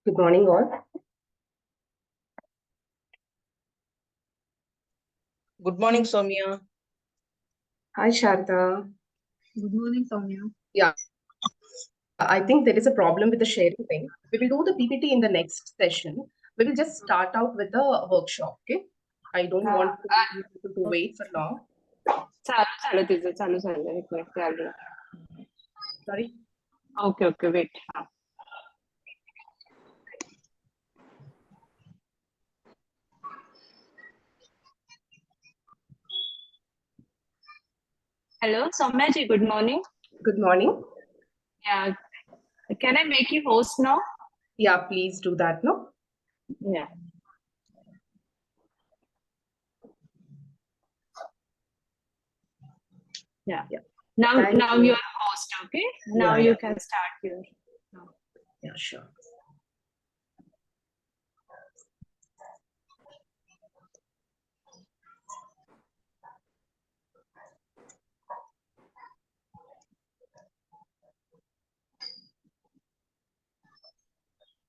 Good morning, all. Good morning, Soumya. Hi, Sharda. Good morning, Soumya. Yeah, I think there is a problem with the sharing thing. We will do the PPT in the next session. We will just start out with the workshop, okay? I don't want people to wait for long. चालू तिचं चालू झालं एक minute चालू Sorry. Okay wait Hello, Soumya ji, good morning. Good morning. Yeah, can I make you host now? Yeah, please do that, no? Yeah. Yeah. Now you are host, okay? Now you can start here. Yeah, sure.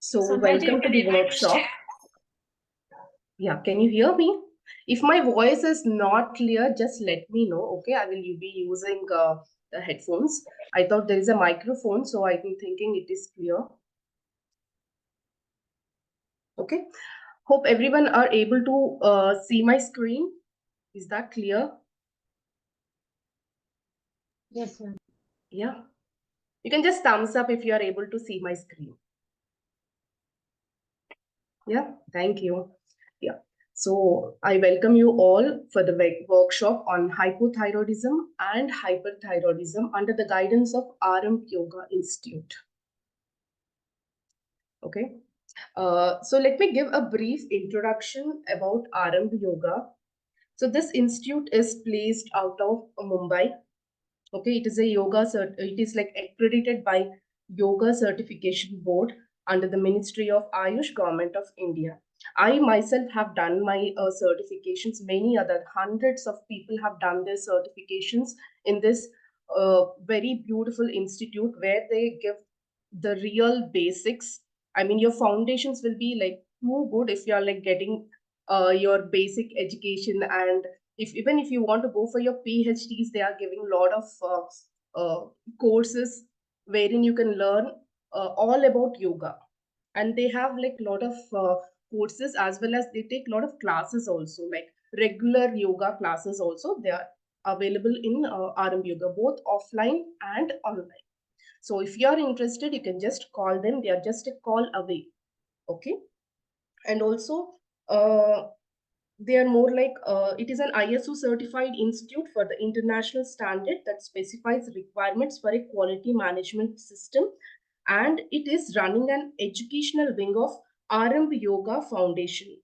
So welcome to the workshop. Yeah, can you hear me? If my voice is not clear, just let me know, okay? I will be using the headphones. I thought there is a microphone, so I've been thinking it is clear. Okay. Hope everyone are able to see my screen. Is that clear? Yes, ma'am. Yeah. You can just thumbs up if you are able to see my screen. Yeah, thank you. Yeah. So I welcome you all for the workshop on hypothyroidism and hyperthyroidism under the guidance of RM Yoga Institute. Okay. So let me give a brief introduction about RM Yoga. So this institute is placed out of Mumbai. Okay, it is a it is like accredited by Yoga Certification Board under the Ministry of Ayush, Government of India. I myself have done my certifications. Many other hundreds of people have done their certifications in this very beautiful institute where they give the real basics. I mean, your foundations will be like too good if you are like getting your basic education, and if even if you want to go for your PhDs, they are giving a lot of courses wherein you can learn all about yoga, and they have like a lot of courses, as well as they take a lot of classes also, like regular yoga classes also. They are available in RM Yoga, both offline and online. So if you are interested, you can just call them. They are just a call away. Okay. And also, they are more like it is an ISO certified institute for the international standard that specifies requirements for a quality management system, and it is running an educational wing of RM Yoga Foundation.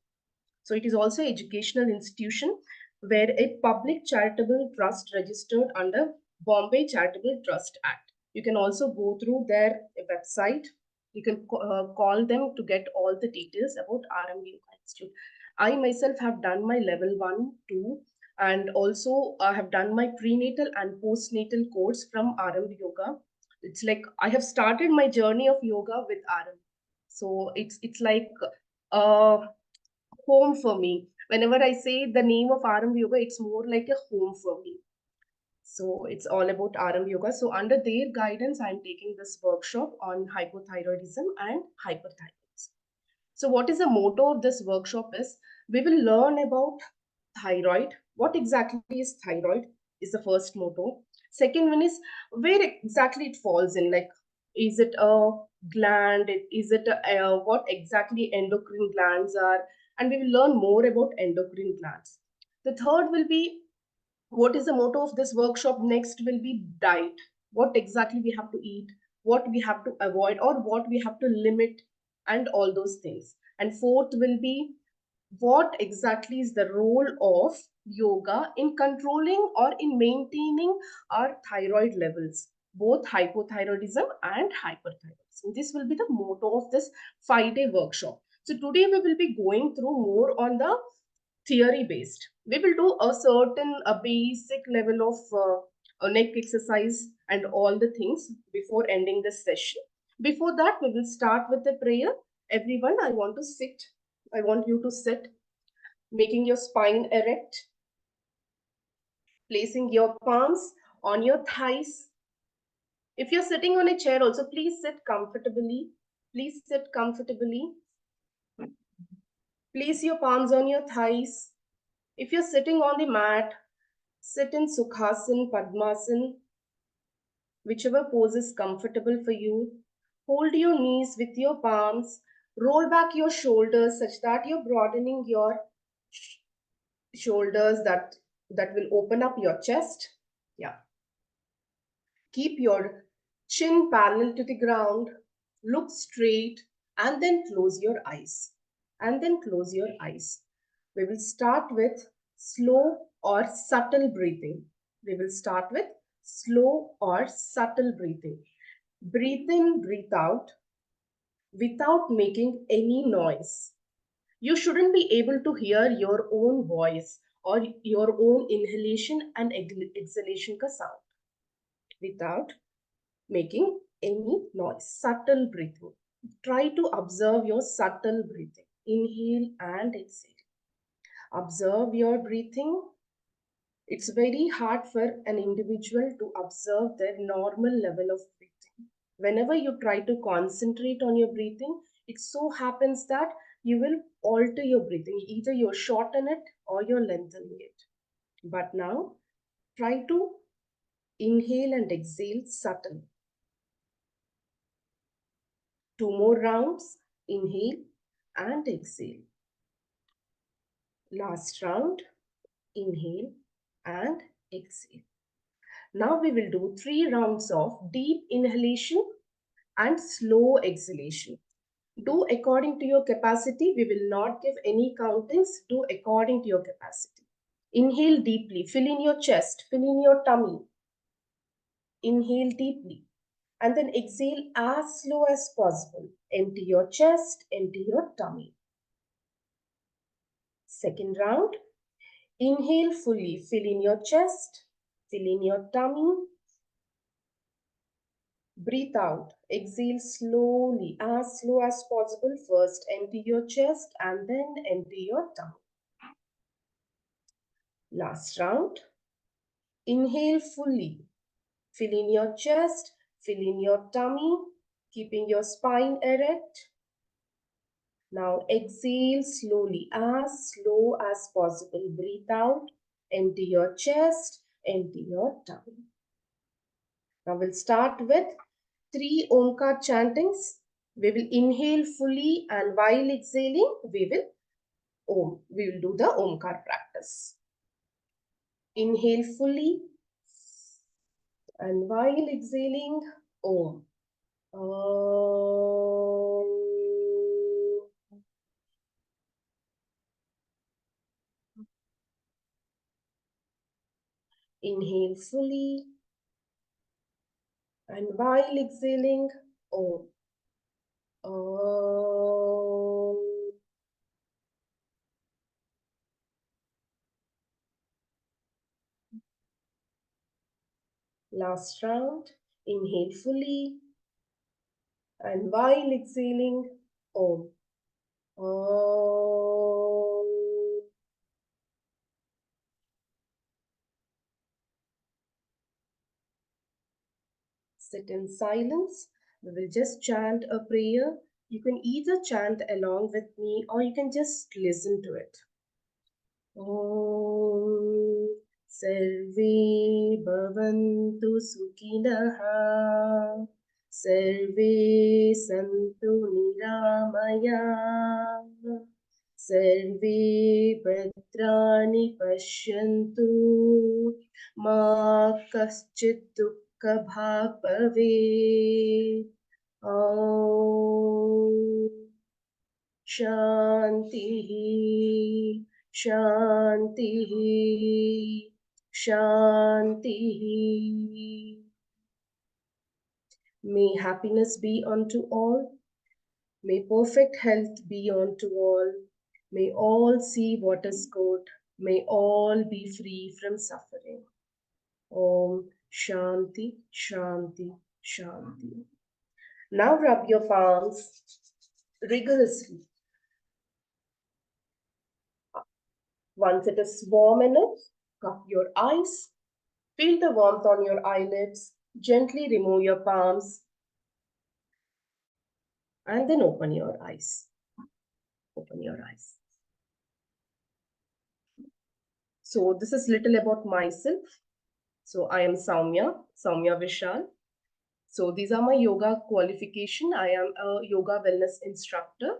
So it is also an educational institution where a public charitable trust registered under Bombay Charitable Trust Act. You can also go through their website. You can call them to get all the details about RM Yoga Institute. I myself have done my level 1, 2, and also have done my prenatal and postnatal course from RM Yoga. It's like I have started my journey of yoga with RM. So it's like home for me. Whenever I say the name of RM Yoga, it's more like a home for me. So it's all about RM Yoga. So under their guidance, I'm taking this workshop on hypothyroidism and hyperthyroidism. So what is the motto of this workshop is, we will learn about thyroid. What exactly is thyroid is the first motto. Second one is where exactly it falls in, like, is it a gland? Is it what exactly endocrine glands are? And we will learn more about endocrine glands. The third will be, what is the motto of this workshop? Next will be diet. What exactly we have to eat, what we have to avoid, or what we have to limit, and all those things. And fourth will be, what exactly is the role of yoga in controlling or in maintaining our thyroid levels, both hypothyroidism and hyperthyroidism. This will be the motto of this 5-day workshop. So today we will be going through more on the theory based. We will do a basic level of neck exercise and all the things before ending this session. Before that, we will start with the prayer. Everyone, I want you to sit, making your spine erect, placing your palms on your thighs. If you're sitting on a chair also, please sit comfortably. Please sit comfortably. Place your palms on your thighs. If you're sitting on the mat, sit in Sukhasana, Padmasana, whichever pose is comfortable for you. Hold your knees with your palms. Roll back your shoulders such that you're broadening your shoulders that will open up your chest. Yeah. Keep your chin parallel to the ground. Look straight and then close your eyes. And then close your eyes. We will start with slow or subtle breathing. We will start with slow or subtle breathing. Breathe in, breathe out without making any noise. You shouldn't be able to hear your own voice or your own inhalation and exhalation ka sound without making any noise. Subtle breathing. Try to observe your subtle breathing. Inhale and exhale. Observe your breathing. It's very hard for an individual to observe their normal level of breathing. Whenever you try to concentrate on your breathing, it so happens that you will alter your breathing. Either you shorten it or you're lengthening it. But now, try to inhale and exhale subtly. 2 more rounds. Inhale and exhale. Last round. Inhale and exhale. Now we will do 3 rounds of deep inhalation and slow exhalation. Do according to your capacity. We will not give any countings. Do according to your capacity. Inhale deeply. Fill in your chest. Fill in your tummy. Inhale deeply. And then exhale as slow as possible. Empty your chest. Empty your tummy. Second round. Inhale fully. Fill in your chest. Fill in your tummy. Breathe out. Exhale slowly, as slow as possible. First, empty your chest and then empty your tummy. Last round. Inhale fully. Fill in your chest, fill in your tummy, keeping your spine erect. Now exhale slowly, as slow as possible. Breathe out. Empty your chest, empty your tummy. Now we'll start with 3 Omkar chantings. We will inhale fully and while exhaling, we will do the Omkar practice. Inhale fully and while exhaling, Om. Om. Inhale fully and while exhaling, Om. Om. Last round. Inhale fully and while exhaling, Om. Om. Sit in silence. We will just chant a prayer. You can either chant along with me or you can just listen to it. Om Sarve Bhavantu Sukhinah Sarve Santu Niramaya Sarve Bhadrani Pashyantu Ma Kaschit Dukkha Bhag Bhavet. Om Shanti Shanti Shanti. May happiness be unto all. May perfect health be unto all. May all see what is good. May all be free from suffering. Om Shanti Shanti Shanti. Now rub your palms. rigorously. Once it is warm enough, cup your eyes, feel the warmth on your eyelids, gently remove your palms, and then open your eyes. Open your eyes. So this is little about myself. So I am Soumya Vishal. So these are my yoga qualification. I am a yoga wellness instructor.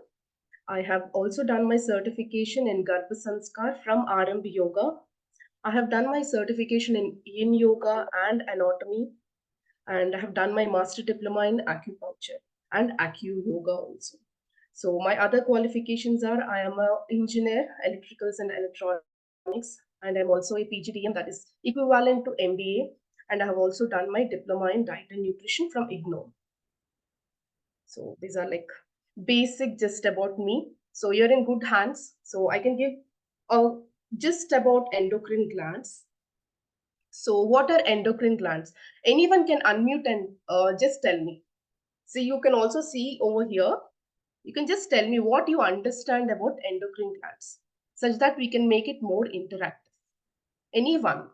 I have also done my certification in Garbha Sanskar from Arambh Yoga. I have done my certification in Yin Yoga and Anatomy, and I have done my master diploma in acupuncture and acu yoga also. So my other qualifications are I am an engineer, electricals and electronics, and I'm also a PGDM, that is equivalent to MBA, and I have also done my diploma in diet and nutrition from IGNOU. So these are like basic just about me. So you're in good hands. So I can give a just about endocrine glands. So what are endocrine glands? Anyone can unmute and just tell me. So you can also see over here. You can just tell me what you understand about endocrine glands, such that we can make it more interactive. Anyone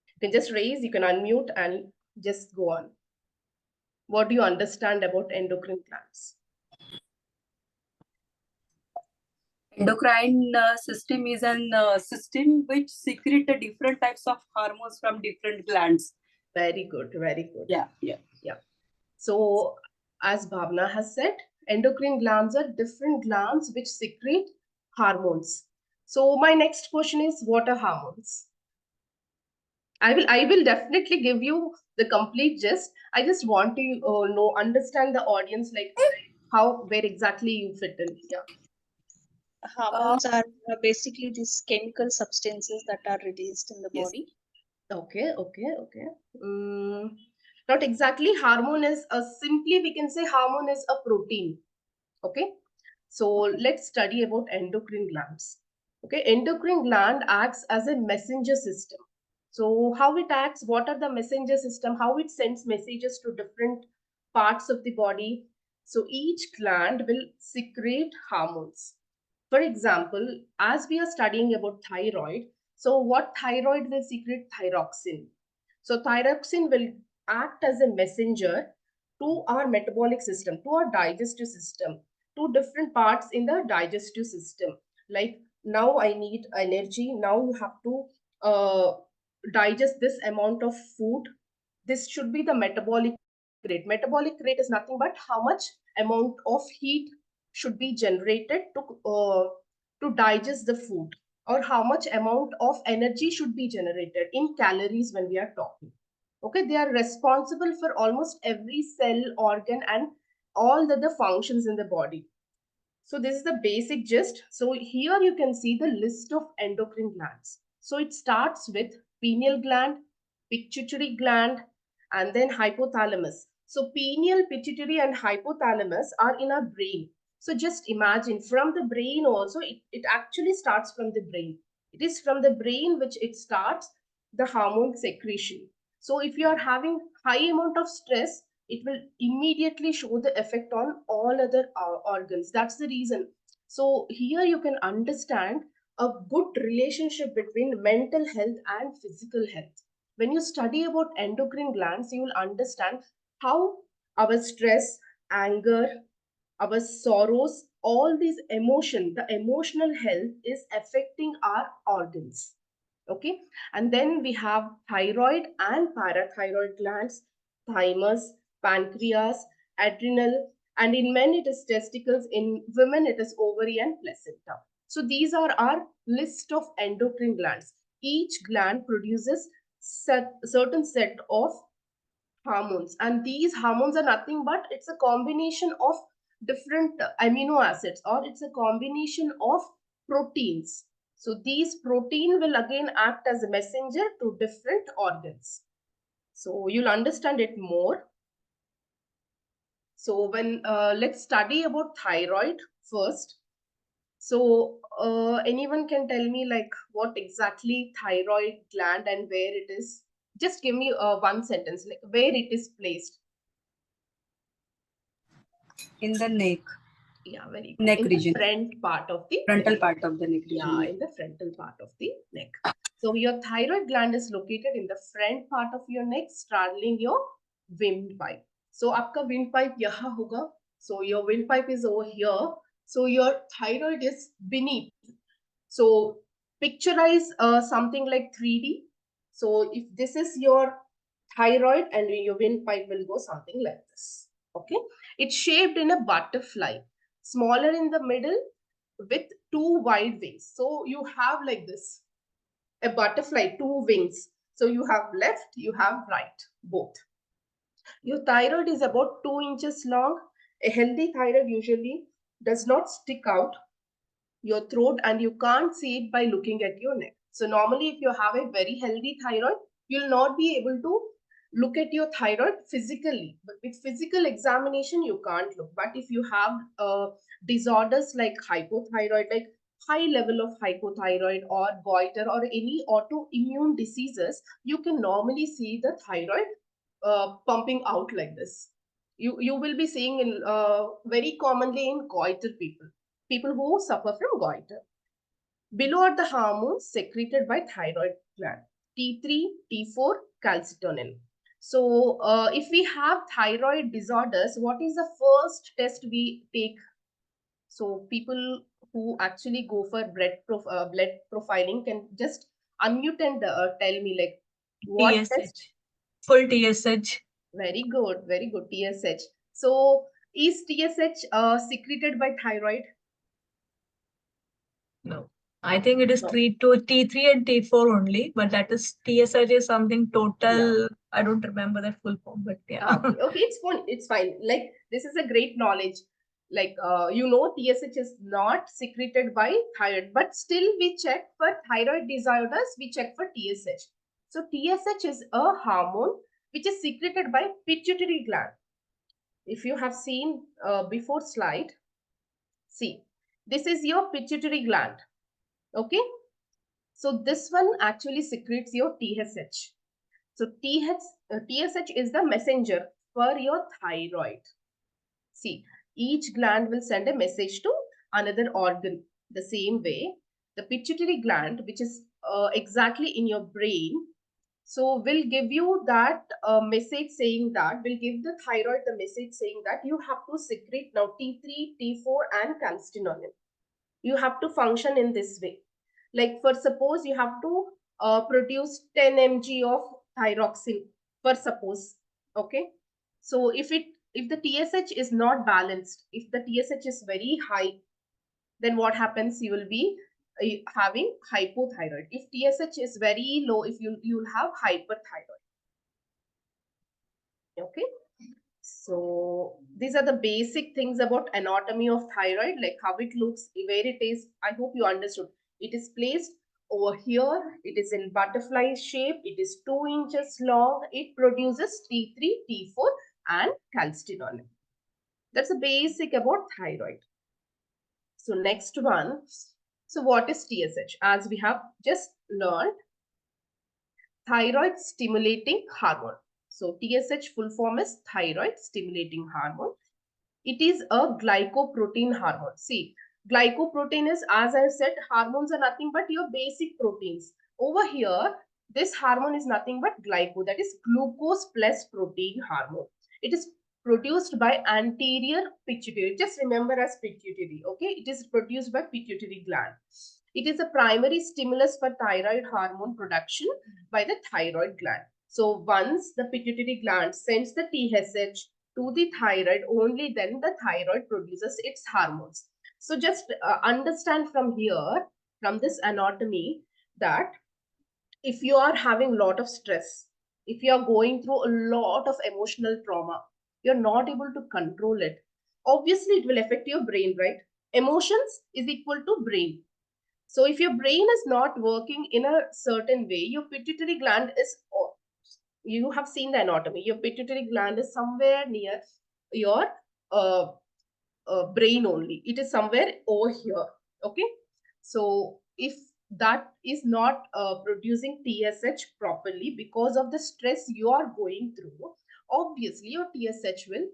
you can just raise, you can unmute and just go on. What do you understand about endocrine glands? Endocrine system is an system which secrete the different types of hormones from different glands. Very good, very good. Yeah. So, as Bhavna has said, endocrine glands are different glands which secrete hormones. So, my next question is, what are hormones? I will definitely give you the complete gist. I just want to understand the audience, like where exactly you fit in. Yeah. Hormones are basically these chemical substances that are released in the Yes. body. Okay. Not exactly. Hormone is simply we can say hormone is a protein. Okay. So let's study about endocrine glands. Okay, endocrine gland acts as a messenger system. So how it acts, what are the messenger system, how it sends messages to different parts of the body. So each gland will secrete hormones. For example, as we are studying about thyroid, so what thyroid will secrete? Thyroxine. So thyroxine will act as a messenger to our metabolic system, to our digestive system, to different parts in the digestive system. Like now I need energy. Now you have to digest this amount of food. This should be the metabolic rate. Metabolic rate is nothing but how much amount of heat should be generated to digest the food, or how much amount of energy should be generated in calories when we are talking. Okay, they are responsible for almost every cell, organ, and all the functions in the body. So this is the basic gist. So here you can see the list of endocrine glands. So it starts with pineal gland, pituitary gland, and then hypothalamus. So pineal, pituitary, and hypothalamus are in our brain. So just imagine from the brain also, it actually starts from the brain. It is from the brain which it starts the hormone secretion. So if you are having high amount of stress, it will immediately show the effect on all other organs. That's the reason. So here you can understand a good relationship between mental health and physical health. When you study about endocrine glands, you will understand how our stress, anger, our sorrows, all these emotion, the emotional health is affecting our organs. Okay, and then we have thyroid and parathyroid glands, thymus, pancreas, adrenal, and in men it is testicles, in women it is ovary and placenta. So these are our list of endocrine glands. Each gland produces certain set of hormones, and these hormones are nothing but it's a combination of different amino acids, or it's a combination of proteins. So these protein will again act as a messenger to different organs. So you'll understand it more. So when let's study about thyroid first. So anyone can tell me like what exactly thyroid gland and where it is? Just give me one sentence, like where it is placed. In the neck. Yeah, very good. Neck In region. the front part of the Frontal neck. part of the neck Yeah, region. in the frontal part of the neck. So your thyroid gland is located in the front part of your neck, straddling your windpipe. So आपका windpipe यहाँ होगा. So your windpipe is over here. So your thyroid is beneath. So picturize something like 3D. So if this is your thyroid and your windpipe will go something like this. Okay. It's shaped in a butterfly, smaller in the middle with two wide wings. So you have like this, a butterfly, two wings. So you have left, you have right, both. Your thyroid is about 2 inches long. A healthy thyroid usually does not stick out your throat and you can't see it by looking at your neck. So normally if you have a very healthy thyroid, you'll not be able to look at your thyroid physically. But with physical examination, you can't look. But if you have disorders like hypothyroid, like high level of hypothyroid or goiter or any autoimmune diseases, you can normally see the thyroid pumping out like this. You will be seeing in, very commonly in goiter people who suffer from goiter. Below are the hormones secreted by thyroid gland, T3, T4, calcitonin. So if we have thyroid disorders, what is the first test we take? So people who actually go for blood profiling can just unmute and tell me like what test? TSH. Full TSH. Very good, very good. TSH. So is TSH secreted by thyroid? No. I think it is No. T3 and T4 only, but that is TSH is something total. I don't remember that full form, but yeah. Okay, okay, it's fine. It's fine. Like this is a great knowledge. Like TSH is not secreted by thyroid, but still we check for thyroid disorders. We check for TSH. So TSH is a hormone which is secreted by pituitary gland. If you have seen before slide, see this is your pituitary gland. Okay, so this one actually secretes your TSH. So TSH is the messenger for your thyroid. See, each gland will send a message to another organ. The same way, the pituitary gland, which is exactly in your brain, so will give you that message saying that, will give the thyroid the message saying that you have to secrete now T3, T4 and calcitonin. You have to function in this way. Like for suppose you have to produce 10 mg of thyroxine for suppose. Okay. So if the TSH is not balanced, if the TSH is very high, then what happens? You will be having hypothyroid. If TSH is very low, if you'll have hyperthyroid. Okay. So these are the basic things about anatomy of thyroid, like how it looks, where it is. I hope you understood. It is placed over here. It is in butterfly shape. It is 2 inches long. It produces T3, T4 and calcitonin. That's the basic about thyroid. So next one. So what is TSH? As we have just learned, thyroid stimulating hormone. So TSH full form is thyroid stimulating hormone. It is a glycoprotein hormone. See, glycoprotein is, as I said, hormones are nothing but your basic proteins. Over here, this hormone is nothing but glyco, that is glucose plus protein hormone. It is produced by anterior pituitary. Just remember as pituitary, okay? It is produced by pituitary gland. It is a primary stimulus for thyroid hormone production by the thyroid gland. So once the pituitary gland sends the TSH to the thyroid, only then the thyroid produces its hormones. So just understand from here, from this anatomy, that if you are having a lot of stress, if you are going through a lot of emotional trauma, you're not able to control it. Obviously, it will affect your brain, right? Emotions is equal to brain. So if your brain is not working in a certain way, your pituitary gland is, you have seen the anatomy, your pituitary gland is somewhere near your uh, brain only. It is somewhere over here. Okay. So if that is not producing TSH properly because of the stress you are going through, obviously your TSH will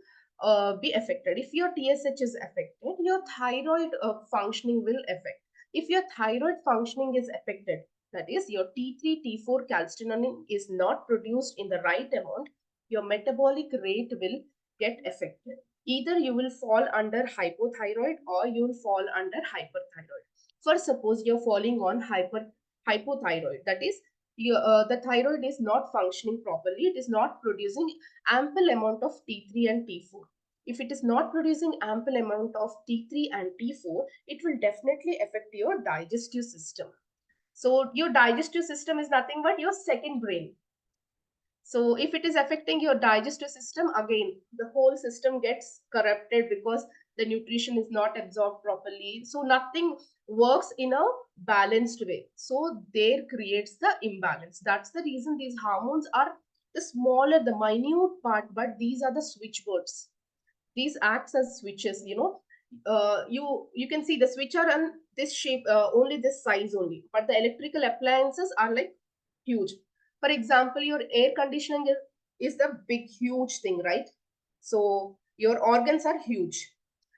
be affected. If your TSH is affected, your thyroid functioning will affect. If your thyroid functioning is affected, that is your T3, T4 calcitonin is not produced in the right amount, your metabolic rate will get affected. Either you will fall under hypothyroid or you will fall under hyperthyroid. For suppose you're falling on hypothyroid, that is the thyroid is not functioning properly, it is not producing ample amount of T3 and T4. If it is not producing ample amount of T3 and T4, it will definitely affect your digestive system. So your digestive system is nothing but your second brain. So if it is affecting your digestive system, again, the whole system gets corrupted because the nutrition is not absorbed properly. So nothing works in a balanced way. So there creates the imbalance. That's the reason these hormones are the smaller, the minute part, but these are the switchboards. These acts as switches, you can see the switch are on this shape, only this size only, but the electrical appliances are like huge. For example, your air conditioning is the big huge thing, right? So your organs are huge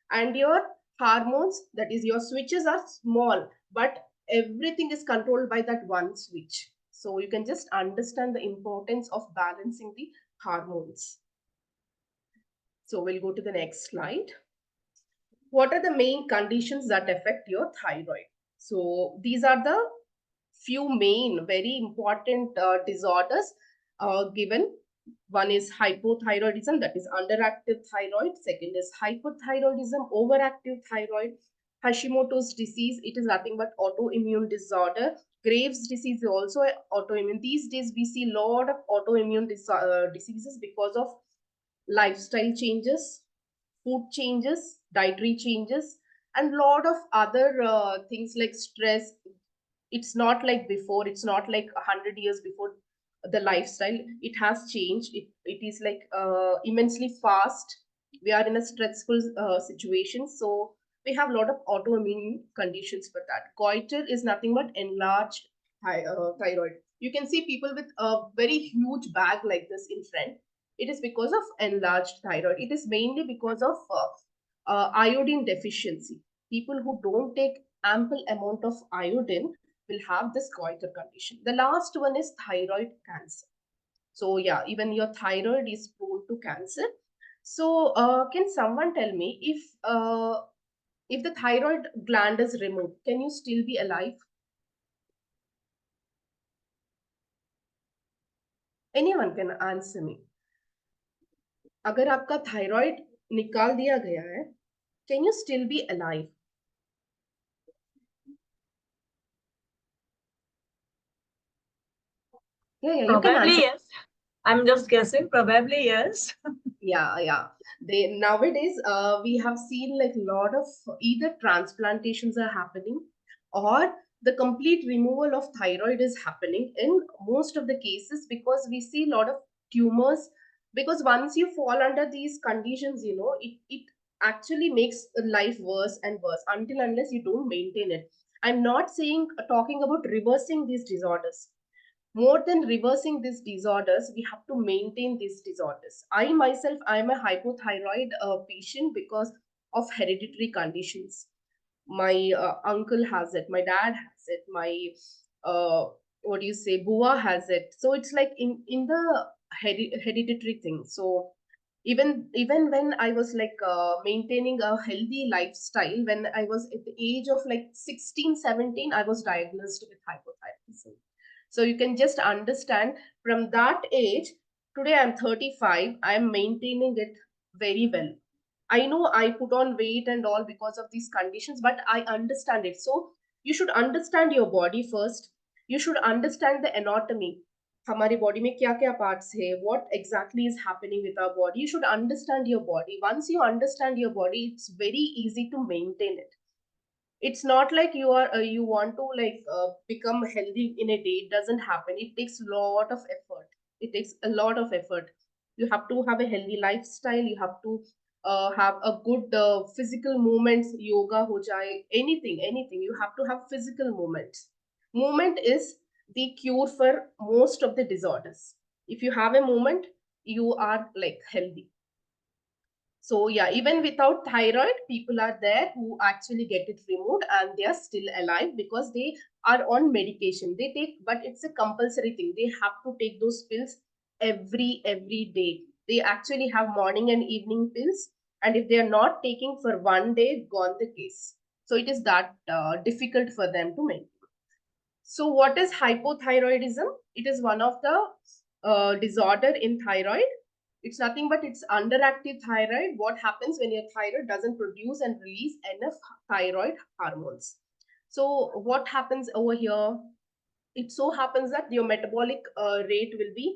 and your hormones, that is your switches, are small, but everything is controlled by that one switch. So you can just understand the importance of balancing the hormones. So we'll go to the next slide. What are the main conditions that affect your thyroid? So these are the few main very important disorders given. One is hypothyroidism, that is underactive thyroid. Second is hyperthyroidism, overactive thyroid. Hashimoto's disease, it is nothing but autoimmune disorder. Graves' disease is also autoimmune. These days we see a lot of autoimmune diseases because of lifestyle changes, food changes, dietary changes, and lot of other things like stress. It's not like before. It's not like 100 years before. The lifestyle, it has changed. It is like immensely fast. We are in a stressful situation, so we have a lot of autoimmune conditions for that. Goiter is nothing but enlarged thyroid. You can see people with a very huge bag like this in front. It is because of enlarged thyroid. It is mainly because of iodine deficiency. People who don't take ample amount of iodine will have this goiter condition. The last one is thyroid cancer. So yeah, even your thyroid is prone to cancer. So can someone tell me if the thyroid gland is removed, can you still be alive? Anyone can answer me. अगर आपका thyroid निकाल दिया गया है, can you still be alive? Yeah, you can Probably answer. yes. I'm just guessing. Probably yes. Yeah. They nowadays we have seen like a lot of either transplantations are happening or the complete removal of thyroid is happening in most of the cases, because we see a lot of tumors. Because once you fall under these conditions, it actually makes life worse and worse until unless you don't maintain it. I'm not saying talking about reversing these disorders. More than reversing these disorders, we have to maintain these disorders. I myself, I am a hypothyroid patient because of hereditary conditions. My uncle has it, my dad has it, my uh, what do you say, bua has it. So it's like in the hereditary thing. So even when I was like maintaining a healthy lifestyle, when I was at the age of like 16, 17, I was diagnosed with hypothyroidism. So you can just understand from that age, today I'm 35, I'm maintaining it very well. I know I put on weight and all because of these conditions, but I understand it. So you should understand your body first. You should understand the anatomy. हमारी body में क्या क्या parts है, what exactly is happening with our body. You should understand your body. Once you understand your body, it's very easy to maintain it. It's not like you want to like become healthy in a day. It doesn't happen. It takes a lot of effort. It takes a lot of effort. You have to have a healthy lifestyle. You have to have a good physical movements. Yoga ho jaye, anything. You have to have physical movements. Movement is the cure for most of the disorders. If you have a movement, you are like healthy. So yeah, even without thyroid, people are there who actually get it removed and they are still alive because they are on medication. They take, but it's a compulsory thing. They have to take those pills every day. They actually have morning and evening pills, and if they are not taking for one day, gone the case. So it is that difficult for them to maintain. So what is hypothyroidism? It is one of the disorder in thyroid. It's nothing but it's underactive thyroid. What happens when your thyroid doesn't produce and release enough thyroid hormones? So what happens over here? It so happens that your metabolic rate will be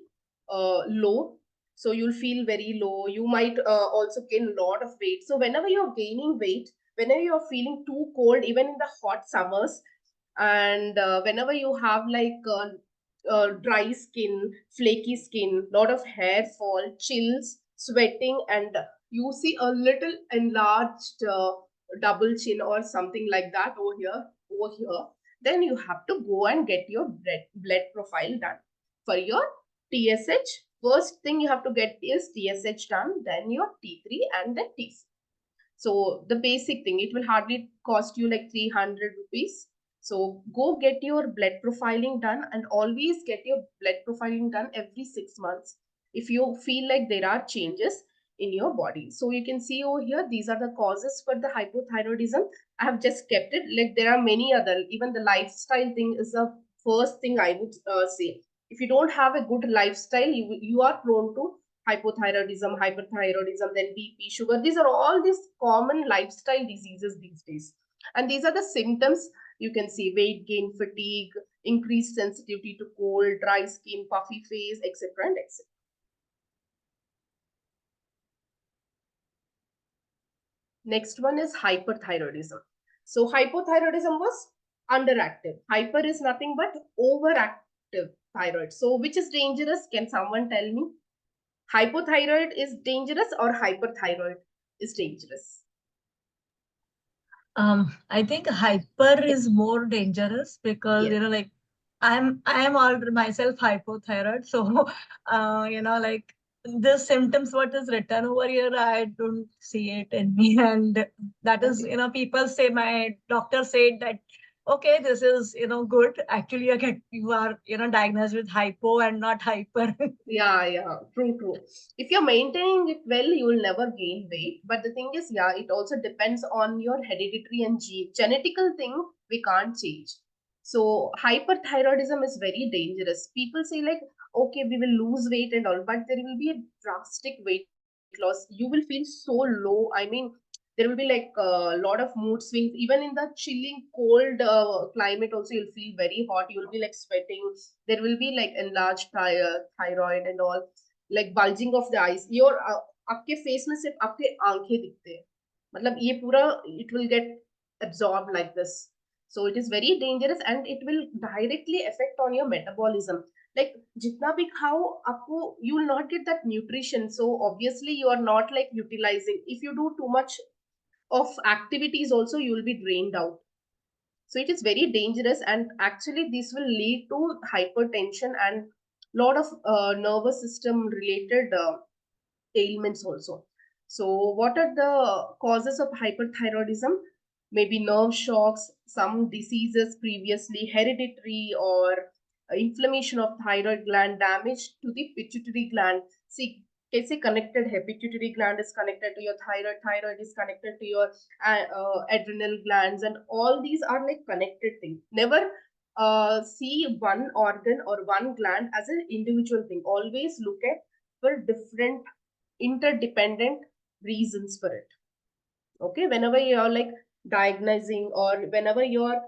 low. So you'll feel very low. You might also gain a lot of weight. So whenever you're gaining weight, whenever you're feeling too cold, even in the hot summers, and whenever you have like dry skin, flaky skin, lot of hair fall, chills, sweating, and you see a little enlarged double chin or something like that over here, then you have to go and get your blood profile done. For your TSH, first thing you have to get is TSH done, then your T3 and then T4. So the basic thing, it will hardly cost you like 300 rupees. So go get your blood profiling done, and always get your blood profiling done every 6 months if you feel like there are changes in your body. So you can see over here, these are the causes for the hypothyroidism. I have just kept it, like there are many other, even the lifestyle thing is the first thing I would say. If you don't have a good lifestyle, you are prone to hypothyroidism, hyperthyroidism, then BP, sugar. These are all these common lifestyle diseases these days. And these are the symptoms you can see: weight gain, fatigue, increased sensitivity to cold, dry skin, puffy face, etc. and etc. Next one is hyperthyroidism. So hypothyroidism was underactive. Hyper is nothing but overactive thyroid. So which is dangerous? Can someone tell me? Hypothyroid is dangerous or hyperthyroid is dangerous? I think hyper is more dangerous because Yes. like I am all myself hypothyroid, so like the symptoms what is written over here, I don't see it in me, and that is Okay. people say, my doctor said that okay, this is good. Actually, you are diagnosed with hypo and not hyper. Yeah, true. If you're maintaining it well, you will never gain weight. But the thing is, yeah, it also depends on your hereditary and genetical thing we can't change. So hyperthyroidism is very dangerous. People say like, okay, we will lose weight and all, but there will be a drastic weight loss. You will feel so low. I mean, there will be like a lot of mood swings. Even in the chilling, cold climate, also you'll feel very hot. You'll be like sweating. There will be like enlarged thyroid and all, like bulging of the eyes. Your आपके face में सिर्फ आपके आंखें दिखते हैं, मतलब ये पूरा it will get absorbed like this. So it is very dangerous and it will directly affect on your metabolism. Like जितना भी खाओ आपको, you will not get that nutrition. So obviously you are not like utilizing. If you do too much of activities also, you will be drained out. So it is very dangerous, and actually this will lead to hypertension and lot of nervous system related ailments also. So what are the causes of hyperthyroidism? Maybe nerve shocks, some diseases previously hereditary, or inflammation of thyroid gland, damage to the pituitary gland. See, कैसे connected है? Pituitary gland is connected to your thyroid, thyroid is connected to your adrenal glands, and all these are like connected things. Never see one organ or one gland as an individual thing. Always look at for different interdependent reasons for it. Okay, whenever you're like diagnosing, or whenever you're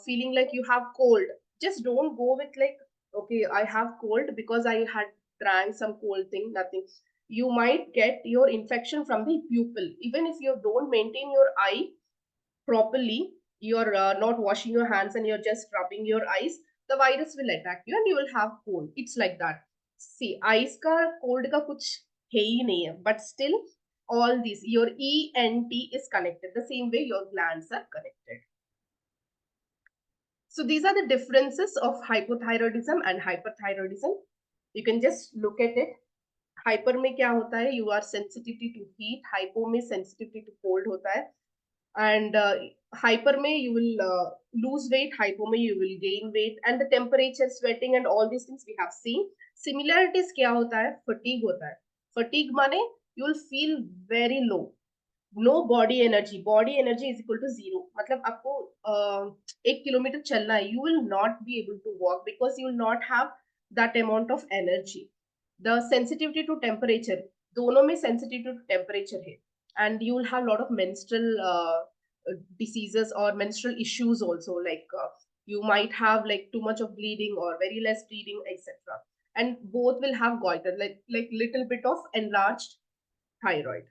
feeling like you have cold, just don't go with like, okay, I have cold because I had drank some cold thing. Nothing. You might get your infection from the pupil. Even if you don't maintain your eye properly, you're not washing your hands and you're just rubbing your eyes, the virus will attack you and you will have cold. It's like that. See, eyes ka cold ka kuch hai hi nahi hai, but still all these, your ENT is connected the same way your glands are connected. So these are the differences of hypothyroidism and hyperthyroidism. You can just look at it. Hyper में क्या होता है, you are sensitivity to heat, hypo में sensitivity to cold होता है. And hyper में you will lose weight, hypo में you will gain weight, and the temperature, sweating and all these things we have seen. Similarities क्या होता है, fatigue होता है. Fatigue माने you will feel very low, no body energy, body energy is equal to zero. मतलब आपको 1 kilometre चलना है, you will not be able to walk because you will not have that amount of energy. The sensitivity to temperature, दोनों में sensitivity to temperature है. And you will have a lot of menstrual diseases or menstrual issues also, like you might have like too much of bleeding or very less bleeding, etc. And both will have goiter, like little bit of enlarged thyroid.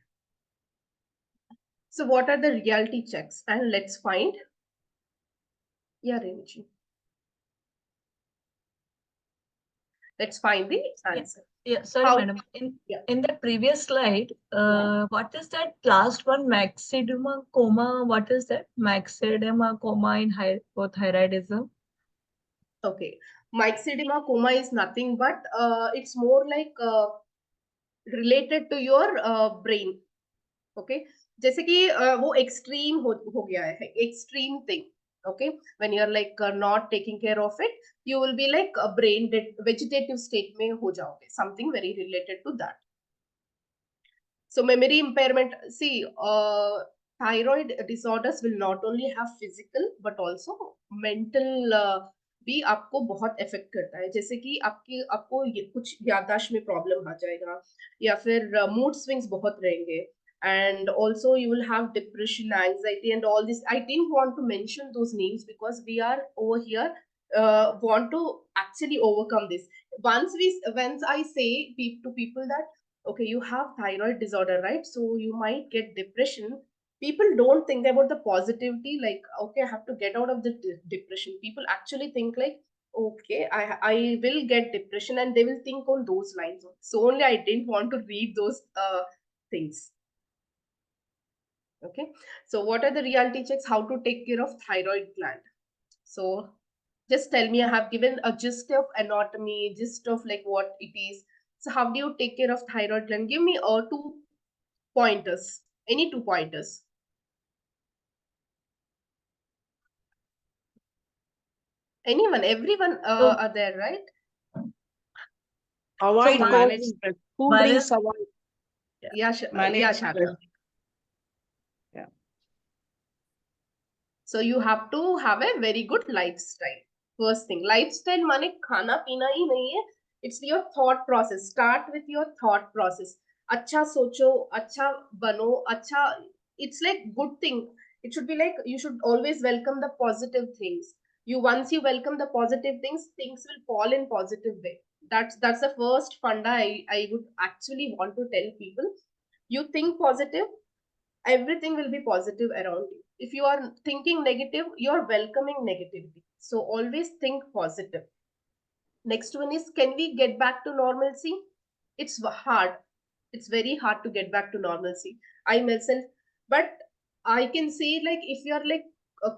So what are the reality checks? And let's find. Yeah, Renuji. Let's find the answer. Yeah, sorry, How- madam. Yeah. In the previous slide, what is that last one? Maxedema coma. What is that? Maxedema coma in hypothyroidism. Okay. Myxedema coma is nothing but it's more like related to your brain. Okay. जैसे कि वो extreme हो गया है, extreme thing. Okay. When you're like not taking care of it, you will be like a brain dead, vegetative state में हो जाओगे. Something very related to that. So memory impairment. See, thyroid disorders will not only have physical but also mental भी आपको बहुत affect करता है. जैसे कि आपको कुछ याददाश्त में प्रॉब्लम आ जाएगा, या फिर मूड स्विंग्स बहुत रहेंगे, and also you will have depression, anxiety and all this. I didn't want to mention those names because we are over here want to actually overcome this. Once I say to people that okay, you have thyroid disorder, right? So you might get depression. People don't think about the positivity, like okay, I have to get out of the depression. People actually think like okay, I will get depression, and they will think on those lines. So only I didn't want to read those things. Okay, so what are the reality checks? How to take care of thyroid gland? So just tell me. I have given a gist of anatomy, gist of like what it is. So how do you take care of thyroid gland? Give me 2 pointers, any 2 pointers. Anyone, everyone are there, right? Avoid So cold manage- drink, cool drinks, avoid. Yeah, Manage Shaka. stress. Yeah. So you have to have a very good lifestyle. First thing, lifestyle माने खाना पीना ही नहीं है. It's your thought process. Start with your thought process. अच्छा सोचो, अच्छा बनो, अच्छा. It's like good thing. It should be like you should always welcome the positive things. Once you welcome the positive things will fall in positive way. That's the first funda I would actually want to tell people. You think positive, everything will be positive around you. If you are thinking negative, you're welcoming negativity. So always think positive. Next one is, can we get back to normalcy? It's hard. It's very hard to get back to normalcy. I myself, but I can say like if you're like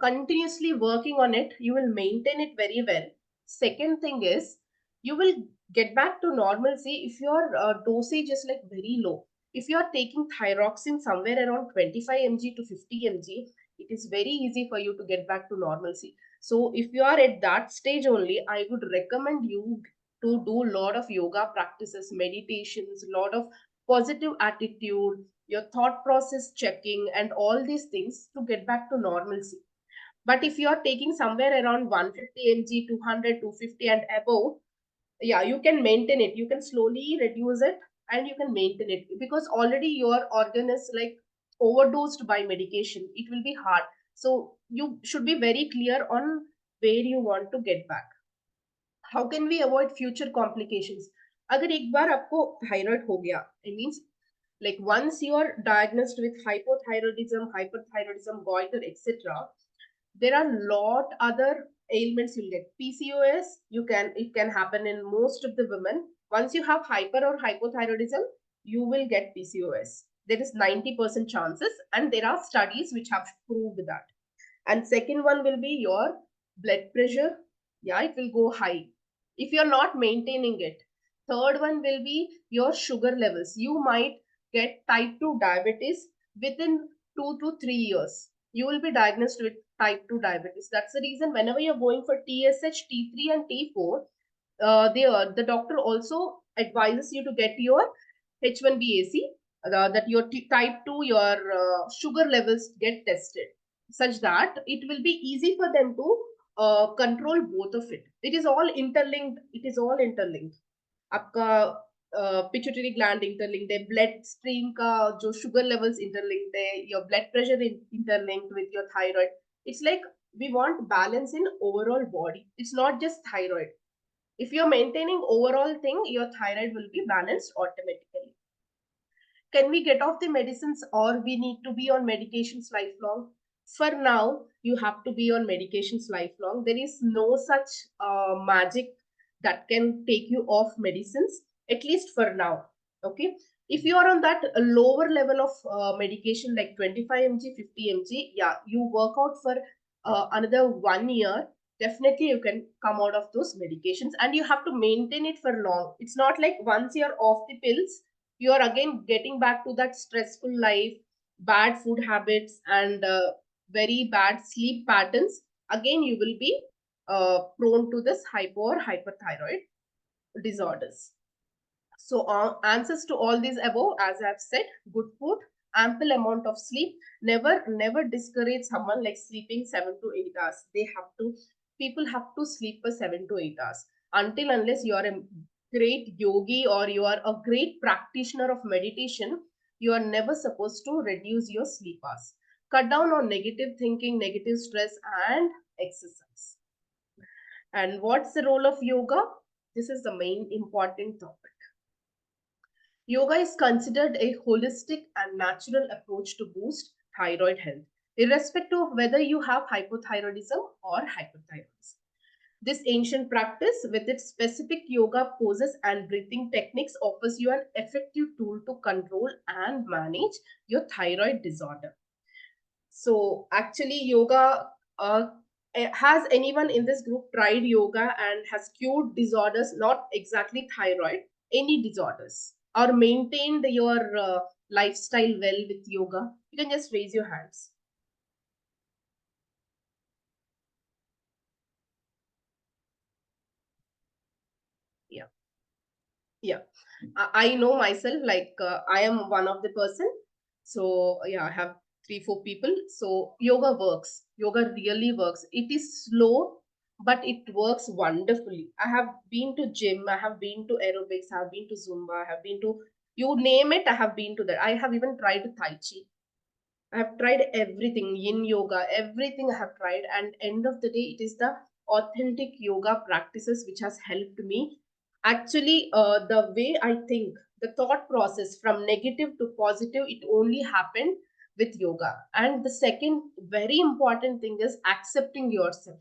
continuously working on it, you will maintain it very well. Second thing is, you will get back to normalcy if your dosage is like very low. If you are taking thyroxine somewhere around 25 mg to 50 mg, it is very easy for you to get back to normalcy. So if you are at that stage only, I would recommend you to do a lot of yoga practices, meditations, a lot of positive attitude, your thought process checking, and all these things to get back to normalcy. But if you are taking somewhere around 150 mg, 200, 250 and above, yeah, you can maintain it. You can slowly reduce it and you can maintain it because already your organ is like overdosed by medication. It will be hard. So you should be very clear on where you want to get back. How can we avoid future complications? अगर एक बार आपको thyroid हो गया, it means like once you are diagnosed with hypothyroidism, hyperthyroidism, goiter, etc., there are lot other ailments you'll get. PCOS, it can happen in most of the women. Once you have hyper or hypothyroidism, you will get PCOS. There is 90% chances, and there are studies which have proved that. And second one will be your blood pressure. Yeah, it will go high if you're not maintaining it. Third one will be your sugar levels. You might get type 2 diabetes within 2 to 3 years. You will be diagnosed with type 2 diabetes. That's the reason whenever you're going for TSH, T3 and T4, the doctor also advises you to get your H1BAC, that your type 2, your sugar levels get tested, such that it will be easy for them to control both of it. It is all interlinked. It is all interlinked. आपका pituitary gland interlinked है, blood stream का जो sugar levels interlinked है, your blood pressure interlinked with your thyroid. It's like we want balance in overall body. It's not just thyroid. If you're maintaining overall thing, your thyroid will be balanced automatically. Can we get off the medicines, or we need to be on medications lifelong? For now, you have to be on medications lifelong. There is no such magic that can take you off medicines, at least for now. Okay, if you are on that lower level of medication like 25 mg, 50 mg, yeah, you work out for another 1 year, definitely you can come out of those medications, and you have to maintain it for long. It's not like once you're off the pills, you are again getting back to that stressful life, bad food habits, and very bad sleep patterns. Again, you will be prone to this hypo or hyperthyroid disorders. So answers to all these above, as I've said: good food, ample amount of sleep. Never discourage someone like sleeping 7 to 8 hours. People have to sleep for 7 to 8 hours. Unless you are a great yogi or you are a great practitioner of meditation, you are never supposed to reduce your sleep hours. Cut down on negative thinking, negative stress, and exercise. And what's the role of yoga? This is the main important topic. Yoga is considered a holistic and natural approach to boost thyroid health, irrespective of whether you have hypothyroidism or hyperthyroidism. This ancient practice, with its specific yoga poses and breathing techniques, offers you an effective tool to control and manage your thyroid disorder. So, actually, yoga, has anyone in this group tried yoga and has cured disorders, not exactly thyroid, any disorders, or maintained your lifestyle well with yoga? You can just raise your hands. Yeah. Yeah, I know myself, like I am one of the person. So yeah, I have 3-4 people. So yoga works. Yoga really works. It is slow, but it works wonderfully. I have been to gym, I have been to aerobics, I have been to Zumba, I have been to, you name it, I have been to that. I have even tried Tai Chi. I have tried everything, yin yoga, everything I have tried. And end of the day, it is the authentic yoga practices which has helped me. Actually, the way I think, the thought process from negative to positive, it only happened with yoga. And the second very important thing is accepting yourself.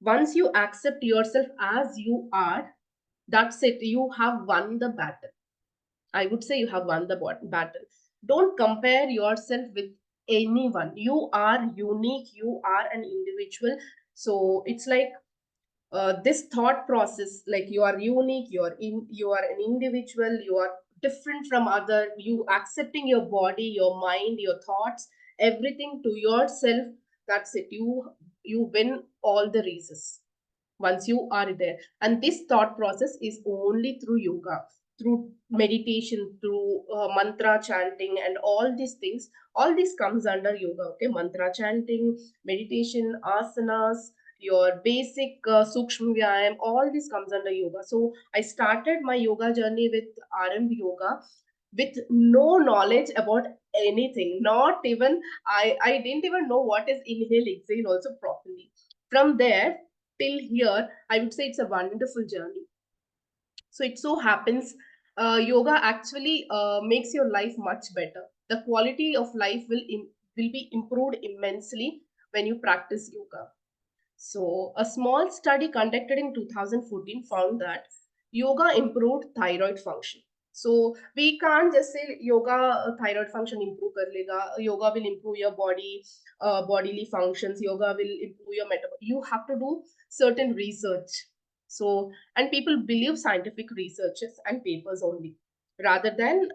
Once you accept yourself as you are, that's it. You have won the battle. I would say you have won the battle. Don't compare yourself with anyone. You are unique. You are an individual. So it's like this thought process, like you are unique. You are an individual. You are different from other. You accepting your body, your mind, your thoughts, everything to yourself. That's it. You win all the races once you are there. And this thought process is only through yoga, through meditation, through mantra chanting, and all these things. All this comes under yoga. Okay, mantra chanting, meditation, asanas, your basic sukshma vyayam, all this comes under yoga. So I started my yoga journey with RM yoga with no knowledge about anything. Not even I didn't even know what is inhale exhale also properly. From there till here, I would say it's a wonderful journey. So it so happens, yoga actually makes your life much better. The quality of life will be improved immensely when you practice yoga. So a small study conducted in 2014 found that yoga improved thyroid function. So we can't just say yoga thyroid function improve kar lega. Yoga will improve your body, bodily functions. Yoga will improve your metabolism. You have to do certain research. So, and people believe scientific researches and papers only, rather than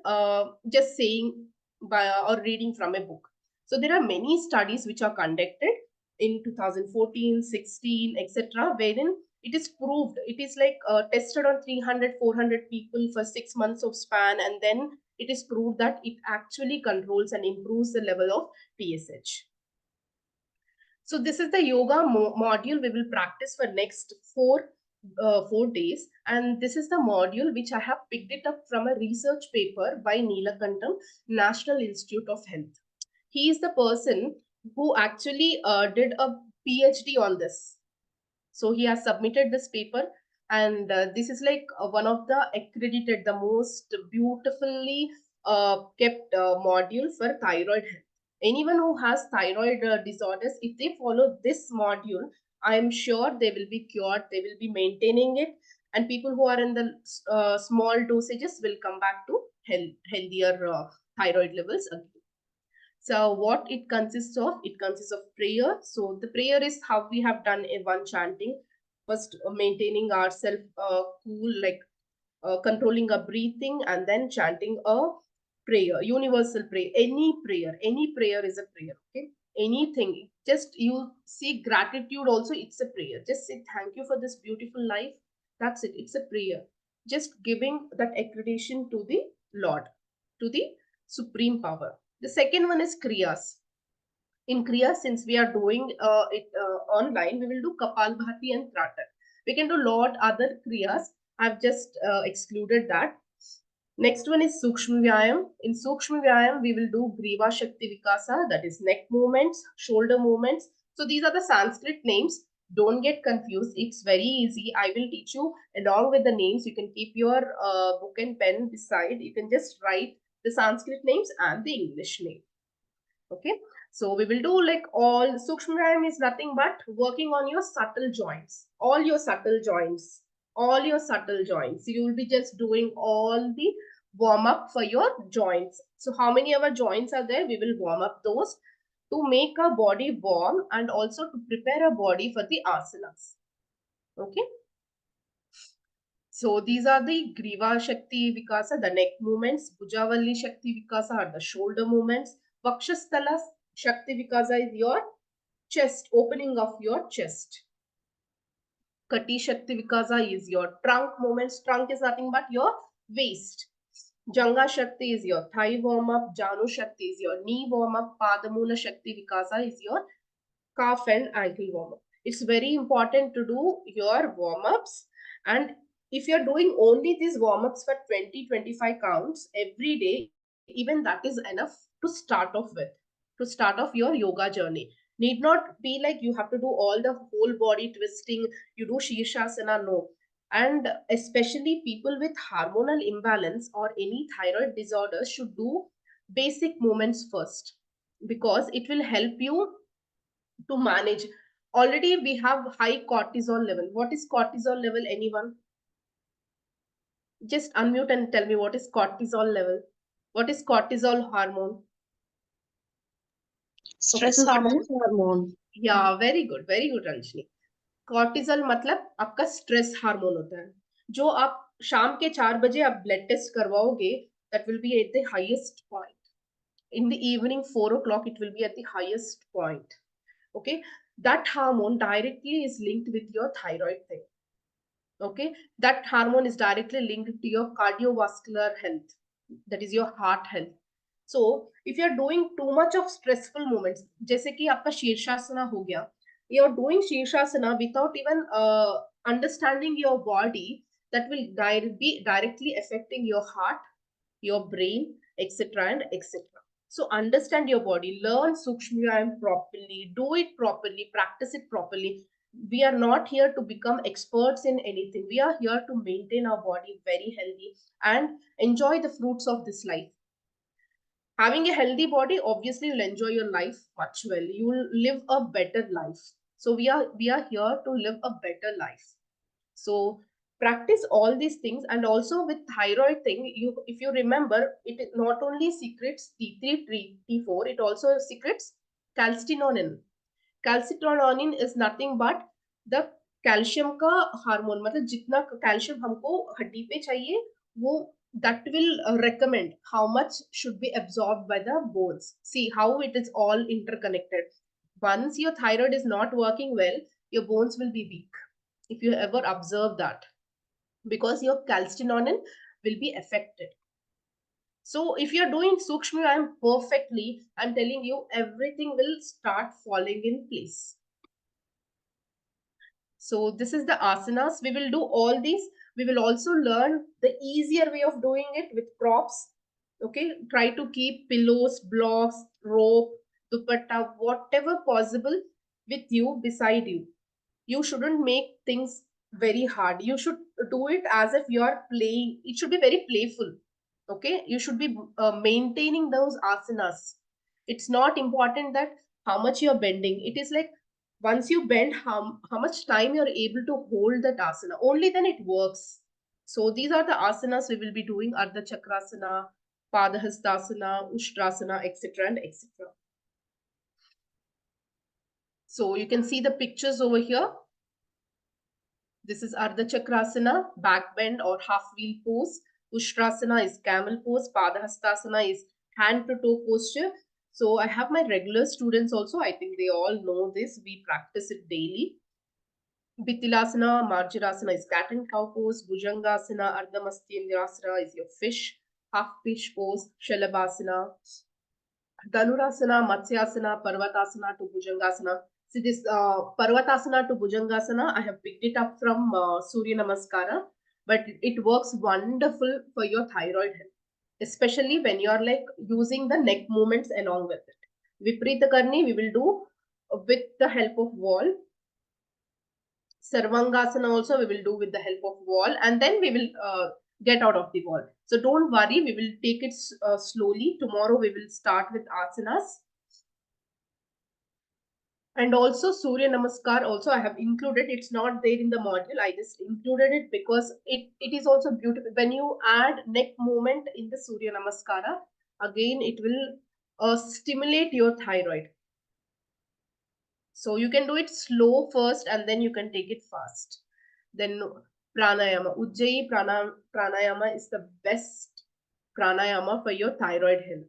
just saying by or reading from a book. So there are many studies which are conducted in 2014, 16, etc., wherein it is proved, it is like tested on 300, 400 people for 6 months of span, and then it is proved that it actually controls and improves the level of TSH. So this is the yoga module we will practice for next 4 days, and this is the module which I have picked it up from a research paper by Neelakantam, National Institute of Health. He is the person who actually did a PhD on this. So he has submitted this paper, and this is like one of the accredited, the most beautifully kept module for thyroid health. Anyone who has thyroid disorders, if they follow this module, I am sure they will be cured, they will be maintaining it, and people who are in the small dosages will come back to healthier thyroid levels again. So what it consists of? It consists of prayer. So the prayer is how we have done a one chanting. First, maintaining ourselves cool, like controlling our breathing, and then chanting a prayer, universal prayer. Any prayer is a prayer. Okay, anything. Just you see gratitude also. It's a prayer. Just say thank you for this beautiful life. That's it. It's a prayer. Just giving that accreditation to the Lord, to the supreme power. The second one is Kriyas. In Kriyas, since we are doing it online, we will do Kapalbhati and Tratak. We can do lot other Kriyas. I've just excluded that. Next one is Sukshma Vyayam. In Sukshma Vyayam, we will do Griva Shakti Vikasa, that is neck movements, shoulder movements. So these are the Sanskrit names. Don't get confused. It's very easy. I will teach you along with the names. You can keep your book and pen beside. You can just write the Sanskrit names and the English name. Okay. So we will do like all Sukshma Vyayam is nothing but working on your subtle joints, all your subtle joints, all your subtle joints. You will be just doing all the warm up for your joints. So how many of our joints are there? We will warm up those to make our body warm and also to prepare our body for the asanas. Okay. So these are the Griva Shakti Vikasa, the neck movements. Bhujavalli Shakti Vikasa are the shoulder movements. Vakshasthala Shakti Vikasa is your chest, opening of your chest. Kati Shakti Vikasa is your trunk movements. Trunk is nothing but your waist. Janga Shakti is your thigh warm up. Janu Shakti is your knee warm up. Padamula Shakti Vikasa is your calf and ankle warm up. It's very important to do your warm ups, and if you're doing only these warm ups for 20-25 counts every day, even that is enough to start off with, to start off your yoga journey. Need not be like you have to do all the whole body twisting, you do Shirshasana, no. And especially people with hormonal imbalance or any thyroid disorders should do basic movements first, because it will help you to manage. Already we have high cortisol level. What is cortisol level? Anyone? Just unmute and tell me what is cortisol level. What is cortisol hormone? Stress hormone. Yeah, very good, Ranjini. Cortisol मतलब आपका stress hormone होता है, जो आप शाम के 4 बजे आप ब्लड टेस्ट करवाओगे, that will be at the highest point. In the evening 4 o'clock it will be at the highest point. Okay, that hormone directly is linked with your thyroid thing. Okay, that hormone is directly linked to your cardiovascular health, that is your heart health. So if you are doing too much of stressful movements, जैसे कि आपका शीर्षासना हो गया, you are doing shirshasana without even understanding your body, that will be directly affecting your heart, your brain, etc. and etc. So understand your body, learn Sukshma properly, do it properly, practice it properly. We are not here to become experts in anything. We are here to maintain our body very healthy and enjoy the fruits of this life. Having a healthy body, obviously you'll enjoy your life much well. You will live a better life. So we are here to live a better life. So practice all these things. And also with thyroid thing, if you remember, it not only secretes T3, T4, it also secretes calcitonin. Calcitonin is nothing but the calcium का hormone, मतलब जितना calcium हमको हड्डी पे चाहिए वो that will recommend how much should be absorbed by the bones. See how it is all interconnected. Once your thyroid is not working well, your bones will be weak. If you ever observe that, because your calcitonin will be affected. So if you're doing Sukshma Vyayam perfectly, I'm telling you, everything will start falling in place. So this is the asanas. We will do all these. We will also learn the easier way of doing it with props. Okay, try to keep pillows, blocks, rope, dupatta, whatever possible with you, beside you. You shouldn't make things very hard. You should do it as if you are playing. It should be very playful. Okay, you should be maintaining those asanas. It's not important that how much you're bending. It is like once you bend, how much time you're able to hold that asana, only then it works. So these are the asanas we will be doing: Ardha Chakrasana, Padahastasana, Ushtrasana, etc. and etc. So you can see the pictures over here. This is Ardha Chakrasana, back bend or half wheel pose. Ushtrasana is camel pose. Padahastasana is hand to toe posture. So I have my regular students also. I think they all know this. We practice it daily. Bittilasana, Marjarasana is cat and cow pose. Bhujangasana, Ardhamasthyendrasana is your fish, half fish pose. Shalabhasana, Dhanurasana, Matsyasana, Parvatasana to Bhujangasana. See this Parvatasana to Bhujangasana, I have picked it up from Surya Namaskara, but it works wonderful for your thyroid health, especially when you are like using the neck movements along with it. Viprita Karni we will do with the help of wall. Sarvangasana also we will do with the help of wall, and then we will get out of the wall. So don't worry, we will take it slowly. Tomorrow we will start with asanas. And also Surya Namaskar also I have included. It's not there in the module. I just included it because it is also beautiful. When you add neck movement in the Surya Namaskara, again it will stimulate your thyroid. So you can do it slow first and then you can take it fast. Then pranayama. Ujjayi pranayama is the best pranayama for your thyroid health.